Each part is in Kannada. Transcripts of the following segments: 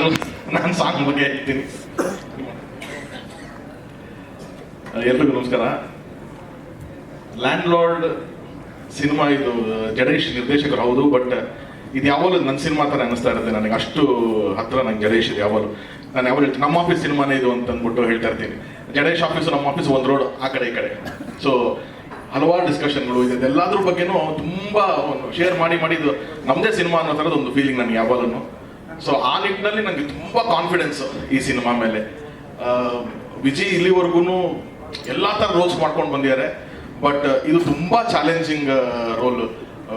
ನಾನು ಸಾಂಗ್ ಬಗ್ಗೆ ಹೇಳ್ತೀನಿ. ಎಲ್ರಿಗೂ ನಮಸ್ಕಾರ. ಲ್ಯಾಂಡ್ ಲಾರ್ಡ್ ಸಿನಿಮಾ ಇದು ಜಡೇಶ್ ನಿರ್ದೇಶಕರು ಹೌದು, ಬಟ್ ಇದು ಯಾವಾಗಲೂ ನನ್ನ ಸಿನಿಮಾ ಥರ ಅನ್ನಿಸ್ತಾ ಇರುತ್ತೆ ನನಗೆ. ಅಷ್ಟು ಹತ್ರ ನಂಗೆ ಜಡೇಶ್ ಇದು ಯಾವಾಗಲೂ. ನಾನು ಯಾವಾಗ ಹೇಳ್ತೀನಿ ನಮ್ಮ ಆಫೀಸ್ ಸಿನಿಮಾನೇ ಇದು ಅಂತ ಅಂದ್ಬಿಟ್ಟು ಹೇಳ್ತಾ ಇರ್ತೀನಿ. ಜಡೇಶ್ ಆಫೀಸು ನಮ್ಮ ಆಫೀಸ್ ಒಂದು ರೋಡ್ ಆ ಕಡೆ ಈ ಕಡೆ. ಸೊ ಹಲವಾರು ಡಿಸ್ಕಷನ್ಗಳು ಇದೆ, ಎಲ್ಲಾದ್ರ ಬಗ್ಗೆನೂ ತುಂಬ ಶೇರ್ ಮಾಡಿ ಇದು ನಮ್ಮದೇ ಸಿನಿಮಾ ಅನ್ನೋ ಥರದ್ದು ಒಂದು ಫೀಲಿಂಗ್ ನನಗೆ ಯಾವಾಗಲೂ. ಸೊ ಆ ನಿಟ್ಟಿನಲ್ಲಿ ನನಗೆ ತುಂಬ ಕಾನ್ಫಿಡೆನ್ಸ್ ಈ ಸಿನಿಮಾ ಮೇಲೆ. ವಿಜಯ್ ಇಲ್ಲಿವರೆಗೂ ಎಲ್ಲ ಥರ ರೋಲ್ಸ್ ಮಾಡ್ಕೊಂಡು ಬಂದಿದ್ದಾರೆ, ಬಟ್ ಇದು ತುಂಬ ಚಾಲೆಂಜಿಂಗ್ ರೋಲ್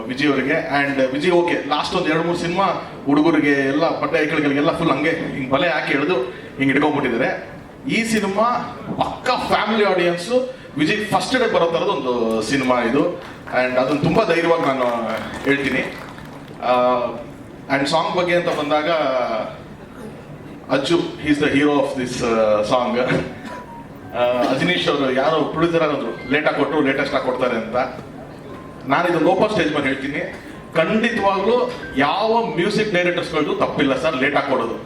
ವಿಜಯ್ ಅವರಿಗೆ. ಆ್ಯಂಡ್ ವಿಜಯ್ ಓಕೆ ಲಾಸ್ಟ್ ಒಂದು 2-3 ಸಿನಿಮಾ ಹುಡುಗರಿಗೆ ಎಲ್ಲ ಪಟ್ಟೆ ಐಕಳಿಗಳಿಗೆಲ್ಲ ಫುಲ್ ಹಂಗೆ ಹಿಂಗೆ ಬಲೆ ಹಾಕಿ ಹಿಡಿದು ಹಿಂಗೆ ಇಟ್ಕೊಂಡ್ಬಿಟ್ಟಿದ್ದಾರೆ. ಈ ಸಿನಿಮಾ ಪಕ್ಕ family audience Vijay first day ಬರೋ ಥರದ್ದು ಒಂದು ಸಿನಿಮಾ ಇದು. ಆ್ಯಂಡ್ ಅದನ್ನು ತುಂಬ ಧೈರ್ಯವಾಗಿ ನಾನು ಹೇಳ್ತೀನಿ. ಆ್ಯಂಡ್ ಸಾಂಗ್ ಬಗ್ಗೆ ಅಂತ ಬಂದಾಗ Ajju is the hero of this song. Ajaneesh ಅವರು ಯಾರೋ ಪ್ರೊಡ್ಯೂಸರ್ ಆಗೋದ್ರು ಲೇಟಾಗಿ ಕೊಟ್ಟರು, ಲೇಟೆಸ್ಟ್ ಆಗಿ ಕೊಡ್ತಾರೆ ಅಂತ. ನಾನು ಇದನ್ನು ಓಪನ್ ಸ್ಟೇಜ್ ಮೇಲೆ ಹೇಳ್ತೀನಿ, ಖಂಡಿತವಾಗ್ಲೂ ಯಾವ ಮ್ಯೂಸಿಕ್ ಡೈರೆಕ್ಟರ್ಸ್ಗಳದ್ದು ತಪ್ಪಿಲ್ಲ ಸರ್ ಲೇಟಾಗಿ ಕೊಡೋದು.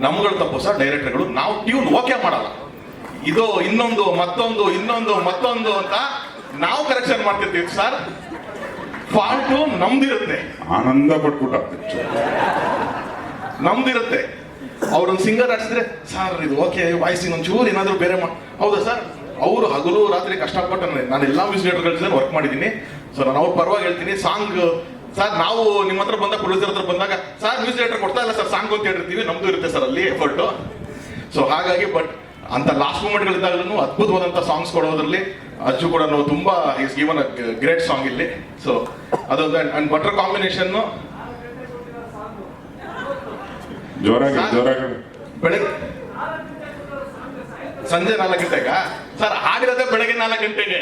ನಮ್ಗಳು ತಪ್ಪು ಸರ್ ಡೈರೆಕ್ಟರ್ಗಳು. ನಾವು ಟ್ಯೂನ್ ಓಕೆ ಮಾಡಲ್ಲ, ಇದು ಇನ್ನೊಂದು ಮತ್ತೊಂದು ಅಂತ ನಾವು ಕರೆಕ್ಷನ್ ಮಾಡ್ತಿರ್ತೀವಿ ಸರ್. ಫಾಲ್ಟು ನಮ್ದಿರುತ್ತೆ, ಆನಂದ ಪಟ್ಬಿಟ್ಟ ನಮ್ದಿರುತ್ತೆ. ಅವ್ರೊಂದು ಸಿಂಗರ್ ಆಡಿಸಿದ್ರೆ ಸರ್ ಇದು ಓಕೆ ವಾಯ್ಸಿಂಗ್ ಒಂಚೂರು ಏನಾದರೂ ಬೇರೆ ಹೌದಾ ಸರ್. ಅವರು ಹಗಲು ರಾತ್ರಿ ಕಷ್ಟಪಟ್ಟು ನಾನು ಎಲ್ಲ ಮ್ಯೂಸಿಕ್ ಡೈರೆಕ್ಟರ್ಗಳ ಜೊತೆ ವರ್ಕ್ ಮಾಡಿದ್ದೀನಿ. ಸೊ ನಾನು ಅವ್ರ ಪರವಾಗಿ ಹೇಳ್ತೀನಿ, ಸಾಂಗ್ ಸರ್ ನಾವು ನಿಮ್ಮ ಹತ್ರ ಬಂದಾಗ ಪ್ರೊಡ್ಯೂಸರ್ ಹತ್ರ ಬಂದಾಗ ಸರ್ ಮ್ಯೂಸಿಕ್ ಡೈರೆಕ್ಟರ್ ಕೊಡ್ತಾ ಇಲ್ಲ ಸರ್ ಸಾಂಗ್ ಅಂತ ಹೇಳಿರ್ತೀವಿ, ನಮ್ದು ಇರುತ್ತೆ ಸರ್ ಅಲ್ಲಿ ಎಫರ್ಟು. ಸೊ ಹಾಗಾಗಿ ಬಟ್ ಅಂತ ಲಾಸ್ಟ್ ಮೂಮೆಂಟ್ಗಳಿದ್ದಾಗಲೂ ಅದ್ಭುತವಾದಂಥ ಸಾಂಗ್ಸ್ ಕೊಡೋದ್ರಲ್ಲಿ ಅಜ್ಜು ಕೂಡ ತುಂಬ is given a great song ಇಲ್ಲಿ. ಸೊ ಅದೊಂದು ಅಂಡ್ ಬಟರ್ ಕಾಂಬಿನೇಷನ್ನು ಬೆಳಗ್ಗೆ ಸಂಜೆ 4 ಗಂಟೆಗೆ ಸರ್ ಹಾಡಿರೋದೇ ಬೆಳಗ್ಗೆ 4 ಗಂಟೆಗೆ.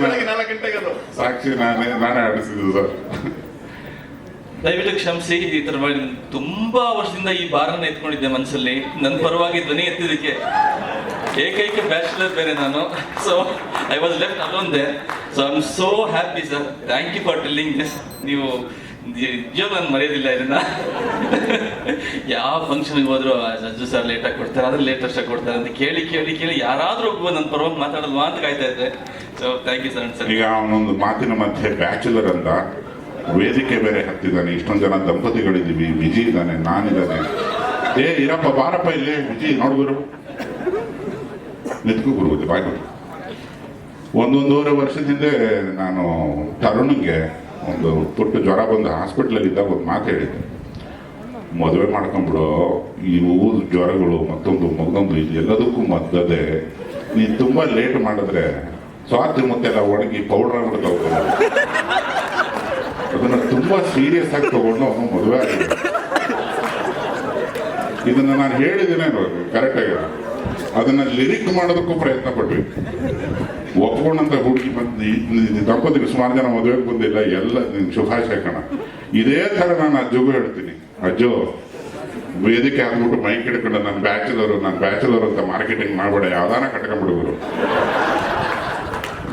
ಬೆಳಗ್ಗೆ 4 ಗಂಟೆಗೆ ಅದು ಸಾಕ್ಷಿ ನಾನೇ ಆಡಿಸಿದ್ದು ಸರ್. ದಯವಿಟ್ಟು ಕ್ಷಮಿಸಿ, ಈ ತರ ತುಂಬಾ ವರ್ಷದಿಂದ ಈ ಬಾರನ್ನ ಎತ್ಕೊಂಡಿದ್ದೆ ಮನಸ್ಸಲ್ಲಿ. ನನ್ನ ಪರವಾಗಿ ಧ್ವನಿ ಎತ್ತಿದ್ದಕ್ಕೆ ಏಕೈಕ ಬ್ಯಾಚುಲರ್ ಬೇರೆ ನಾನು. So I was left alone there. So I am so happy sir. Thank you for telling this. ನೀವು ನಿಜವಾಗ್ಲೂ ನಾನು ಮರೆಯೋದಿಲ್ಲ ಇದನ್ನ. ಯಾವ ಫಂಕ್ಷನ್ಗೆ ಹೋದ್ರು ಅಜ್ಜು ಸರ್ ಲೇಟಾಗಿ ಕೊಡ್ತಾರೆ, ಅದ್ರ ಲೇಟೆಸ್ಟ್ ಆಗಿ ಕೊಡ್ತಾರೆ ಅಂತ ಕೇಳಿ ಯಾರಾದ್ರೂ ಒಬ್ಬ ನನ್ನ ಪರವಾಗಿ ಮಾತಾಡಲ್ವಾ ಅಂತ ಕಾಯ್ತಾ ಇದ್ದೆ. So thank you sir. ಈಗ ಅವನೊಂದು ಮಾತಿನ ಮಧ್ಯೆ ಬ್ಯಾಚುಲರ್ ಅಂತ ವೇದಿಕೆ ಬೇರೆ ಹತ್ತಿದ್ದಾನೆ, ಇಷ್ಟೊಂದು ಜನ ದಂಪತಿಗಳಿದ್ದೀವಿ, ವಿಜಯ್ ಇದ್ದಾನೆ, ನಾನಿದ್ದಾನೆ. ಇರಪ್ಪ ಬಾರಪ್ಪ ಇಲ್ಲಿ ವಿಜಯ್ ನೋಡ್ಗುರು ನಿತ್ಕೂ ಗುರುಗುತ್ತೆ ಬಾಯ್. 1.5 ವರ್ಷದಿಂದ ನಾನು ತರುಣ್ಗೆ ಒಂದು ಪುಟ್ಟ ಜ್ವರ ಬಂದು ಹಾಸ್ಪಿಟ್ಲಲ್ಲಿದ್ದಾಗ ಒಂದು ಮಾತು ಹೇಳಿದ್ದೆ, ಮದುವೆ ಮಾಡ್ಕೊಂಡ್ಬಿಡು, ಇವು ಜ್ವರಗಳು ಮತ್ತೊಂದು ಇದು ಎಲ್ಲದಕ್ಕೂ ಮದ್ದದೆ, ನೀನು ತುಂಬ ಲೇಟ್ ಮಾಡಿದ್ರೆ ಸ್ವಾತಿ ಮುತ್ತೆಲ್ಲ ಒಣಗಿ ಪೌಡ್ರ್ ಆಗ್ಬಿಡ್ತಾವೆ. ಅದನ್ನು ತುಂಬ ಸೀರಿಯಸ್ ಆಗಿ ತಗೊಂಡು ಅವನು ಮದುವೆ ಆಗಿದೆ. ಇದನ್ನು ನಾನು ಹೇಳಿದ್ದೇನೆ ಕರೆಕ್ಟಾಗಿ. ಅದನ್ನು ಲಿರಿಕ್ ಮಾಡೋದಕ್ಕೂ ಪ್ರಯತ್ನ ಪಟ್ವಿ. ಒಪ್ಕೊಂಡಂತ ಹುಡುಗಿ ಬಂದು ದಂಪತಿಗೆ ಸುಮಾರು ಜನ ಮದುವೆಗೆ ಬಂದಿಲ್ಲ, ಎಲ್ಲ ಶುಭಾಶಯ ಕಣ. ಇದೇ ಥರ ನಾನು ಅಜ್ಜಗೂ ಹೇಳ್ತೀನಿ, ಅಜ್ಜು ವೇದಿಕೆ ಹಾಕ್ಬಿಟ್ಟು ಮೈಕ್ ಹಿಡ್ಕೊಂಡು ನಾನು ಬ್ಯಾಚುಲರ್ ಅಂತ ಮಾರ್ಕೆಟಿಂಗ್ ಮಾಡಬೇಡ, ಯಾವ್ದಾನ ಕಟ್ಕೊಂಡ್ಬಿಡುವರು.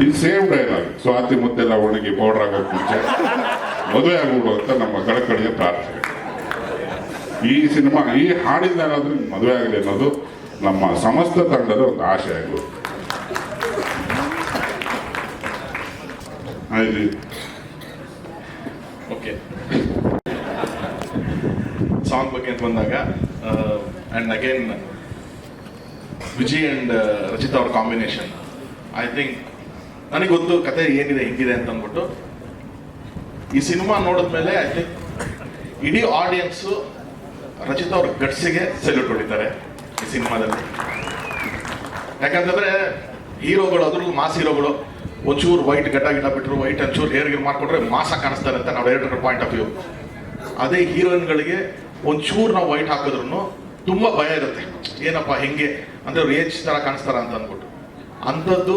ಇದು ಸೇಮ್ ಡೈಲಾಗ್. ಸ್ವಾತಿ ಮುತ್ತೆಲ್ಲ ಒಣಗಿ ಪೌಡ್ರ್ ಆಗೋಕೆ ಮುಂಚೆ ಮದುವೆ ಆಗ್ಬಿಡು ಅಂತ ನಮ್ಮ ಕಳಕಳಿಯ ಪ್ರಾರ್ಥನೆ. ಈ ಸಿನಿಮಾ ಈ ಹಾಡಿದ್ದಾಗಾದ್ರೂ ಮದುವೆ ಆಗಲಿ ಅನ್ನೋದು ನಮ್ಮ ಸಮಸ್ತ ತಂಡದ ಒಂದು ಆಶೆ ಆಗೋದು. ಓಕೆ, ಸಾಂಗ್ ಬಗ್ಗೆ ಅಂತ ಬಂದಾಗ and again Vijay and Rachita ಅವ್ರ ಕಾಂಬಿನೇಷನ್, ಐ ಥಿಂಕ್ ನನಗೆ ಗೊತ್ತು ಕತೆ ಏನಿದೆ ಹೆಂಗಿದೆ ಅಂತ ಅಂದ್ಬಿಟ್ಟು ಈ ಸಿನಿಮಾ ನೋಡಿದ್ಮೇಲೆ ಐ ಥಿಂಕ್ ಇಡೀ ಆಡಿಯನ್ಸು ರಚಿತಾ ಅವ್ರ ಗಟ್ಸಿಗೆ ಸೆಲ್ಯೂಟ್ ಹೊಡಿತಾರೆ ಈ ಸಿನಿಮಾದಲ್ಲಿ. ಯಾಕಂತಂದರೆ ಹೀರೋಗಳು, ಅದ್ರಲ್ಲೂ ಮಾಸ್ ಹೀರೋಗಳು, ಒಂಚೂರು ವೈಟ್ ಗಿಡ ಬಿಟ್ಟರು, ವೈಟ್ ಒಂಚೂರು ಹೇರ್ ಮಾಡ್ಕೊಂಡ್ರೆ ಮಾಸಾಗಿ ಕಾಣಿಸ್ತಾರೆ ಅಂತ ನಾವು ಡೈರೆಕ್ಟರ್ ಪಾಯಿಂಟ್ ಆಫ್ ವ್ಯೂ. ಅದೇ ಹೀರೋಯಿನ್ಗಳಿಗೆ ಒಂಚೂರು ನಾವು ವೈಟ್ ಹಾಕಿದ್ರು ತುಂಬ ಭಯ ಇರುತ್ತೆ, ಏನಪ್ಪ ಹೆಂಗೆ ಅಂದರೆ ಅವ್ರು ಏಜ್ ಥರ ಕಾಣಿಸ್ತಾರ ಅಂತ ಅಂದ್ಬಿಟ್ಟು. ಅಂಥದ್ದು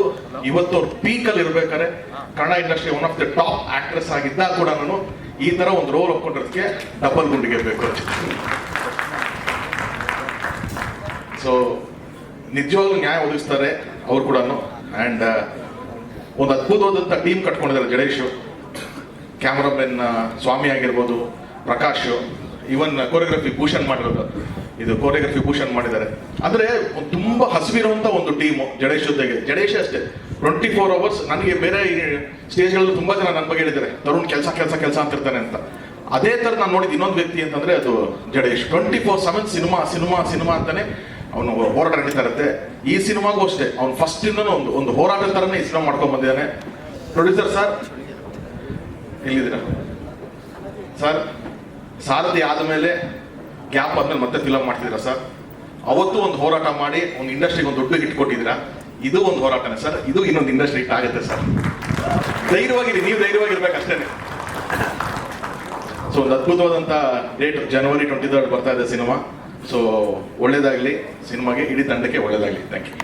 ಇವತ್ತು ಅವ್ರು ಪೀಕಲ್ಲಿ ಇರ್ಬೇಕಾದ್ರೆ Kannada industry one of the top actress ಆಗಿದ್ದಾಗ ಕೂಡ ನಾನು ಈ ಥರ ಒಂದು ರೋಲ್ ಒಪ್ಕೊಂಡಿರೋದಕ್ಕೆ ಡಬಲ್ ಗುಂಡಿಗೆ ಬೇಕು. ಸೊ ನಿಜವಾಗ್ಲೂ ನ್ಯಾಯ ಒದಗಿಸ್ತಾರೆ ಅವ್ರು ಕೂಡ. ಆ್ಯಂಡ್ ಒಂದು ಅದ್ಭುತವಾದಂಥ ಟೀಮ್ ಕಟ್ಕೊಂಡಿದ್ದಾರೆ ಜಡೇಶು, ಕ್ಯಾಮ್ರಾಮನ್ ಸ್ವಾಮಿ ಆಗಿರ್ಬೋದು, ಪ್ರಕಾಶ್, ಇವನ್ ಕೋರಿಯೋಗ್ರಫಿ ಭೂಷಣ್ ಮಾಡಿರೋದು, ಇದು ಕೋರಿಯೋಗ್ರಫಿ ಭೂಷಣ್ ಮಾಡಿದ್ದಾರೆ. ಅಂದ್ರೆ ತುಂಬಾ ಹಸಿವಿರುವಂತ ಒಂದು ಟೀಮು ಜಡೇಶ್ ಜೊತೆಗೆ. ಜಡೇಶ್ ಅಷ್ಟೇ 24 hours. ನನಗೆ ಬೇರೆ ಸ್ಟೇಜ್ಗಳಲ್ಲಿ ತುಂಬಾ ಜನ ನನ್ನ ಬಗ್ಗೆ ಹೇಳಿದ್ದಾರೆ, ತರುಣ್ ಕೆಲಸ ಕೆಲಸ ಕೆಲಸ ಅಂತಿರ್ತಾನೆ ಅಂತ. ಅದೇ ತರ ನಾನು ನೋಡಿದ ಇನ್ನೊಂದು ವ್ಯಕ್ತಿ ಅಂತಂದ್ರೆ ಅದು ಜಡೇಶ್. 24/7 ಸಿನಿಮಾ ಸಿನಿಮಾ ಸಿನಿಮಾ ಅಂತಾನೆ ಅವನು ಹೋರಾಟ ನಡೀತಾ ಇರುತ್ತೆ. ಈ ಸಿನಿಮಾಗೂ ಅಷ್ಟೇ ಅವ್ನು ಫಸ್ಟ್ ಇಂದನೂ ಒಂದು ಹೋರಾಟದ ತರನೇ ಈ ಸಿನಿಮಾ ಮಾಡ್ಕೊಂಡ್ ಬಂದಿದ್ದಾನೆ. ಪ್ರೊಡ್ಯೂಸರ್ ಸರ್ ಎಲ್ಲಿದ್ದೀರಾ ಸರ್? ಸಾರಥಿ ಆದಮೇಲೆ ಗ್ಯಾಪ್ ಆದ್ಮೇಲೆ ಮತ್ತೆ ಫಿಲಮ್ ಮಾಡ್ತಿದ್ದೀರಾ ಸರ್? ಅವತ್ತು ಒಂದು ಹೋರಾಟ ಮಾಡಿ ಒಂದು ಇಂಡಸ್ಟ್ರಿಗೆ ಒಂದು ದೊಡ್ಡ ಹಿಟ್ ಕೊಟ್ಟಿದ್ದೀರಾ. ಇದು ಒಂದು ಹೋರಾಟನೇ ಸರ್, ಇದು ಇನ್ನೊಂದು ಇಂಡಸ್ಟ್ರಿ ಹಿಟ್ ಆಗುತ್ತೆ ಸರ್. ಧೈರ್ಯವಾಗಿರಿ, ನೀವು ಧೈರ್ಯವಾಗಿರ್ಬೇಕು ಅಷ್ಟೇನೆ. ಸೊ ಒಂದು ಅದ್ಭುತವಾದಂಥ ಡೇಟ್ January 23rd ಬರ್ತಾ ಇದೆ ಸಿನಿಮಾ. ಸೊ ಒಳ್ಳೇದಾಗಲಿ ಸಿನಿಮಾಗೆ, ಇಡೀ ತಂಡಕ್ಕೆ ಒಳ್ಳೇದಾಗಲಿ. Thank you.